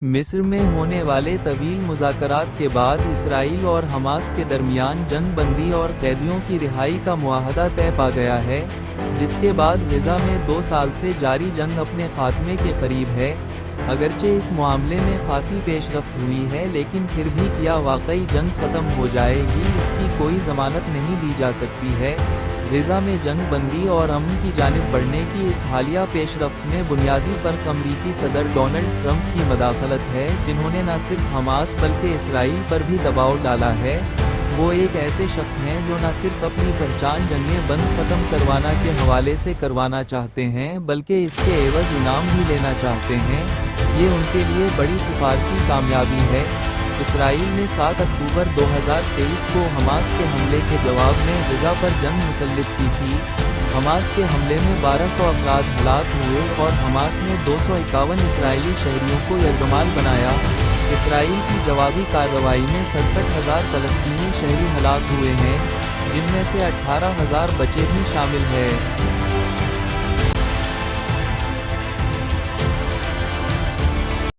مصر میں ہونے والے طویل مذاکرات کے بعد اسرائیل اور حماس کے درمیان جنگ بندی اور قیدیوں کی رہائی کا معاہدہ طے پا گیا ہے، جس کے بعد غزہ میں 2 سال سے جاری جنگ اپنے خاتمے کے قریب ہے۔ اگرچہ اس معاملے میں خاصی پیش رفت ہوئی ہے، لیکن پھر بھی کیا واقعی جنگ ختم ہو جائے گی، اس کی کوئی ضمانت نہیں دی جا سکتی ہے۔ غزہ میں جنگ بندی اور امن کی جانب بڑھنے کی اس حالیہ پیش رفت میں بنیادی فرق امریکی صدر ڈونلڈ ٹرمپ کی مداخلت ہے، جنہوں نے نہ صرف حماس بلکہ اسرائیل پر بھی دباؤ ڈالا ہے۔ وہ ایک ایسے شخص ہیں جو نہ صرف اپنی پہچان جنگیں بند ختم کروانا کے حوالے سے کروانا چاہتے ہیں بلکہ اس کے عوض انعام بھی لینا چاہتے ہیں۔ یہ ان کے لیے بڑی سفارتی کامیابی ہے۔ اسرائیل نے 7 اکتوبر 2023 کو حماس کے حملے کے جواب میں غزہ پر جنگ مسلط کی تھی۔ حماس کے حملے میں 1200 افراد ہلاک ہوئے اور حماس نے 251 اسرائیلی شہریوں کو یرغمال بنایا۔ اسرائیل کی جوابی کارروائی میں 67,000 فلسطینی شہری ہلاک ہوئے ہیں، جن میں سے 18,000 بچے بھی شامل ہیں۔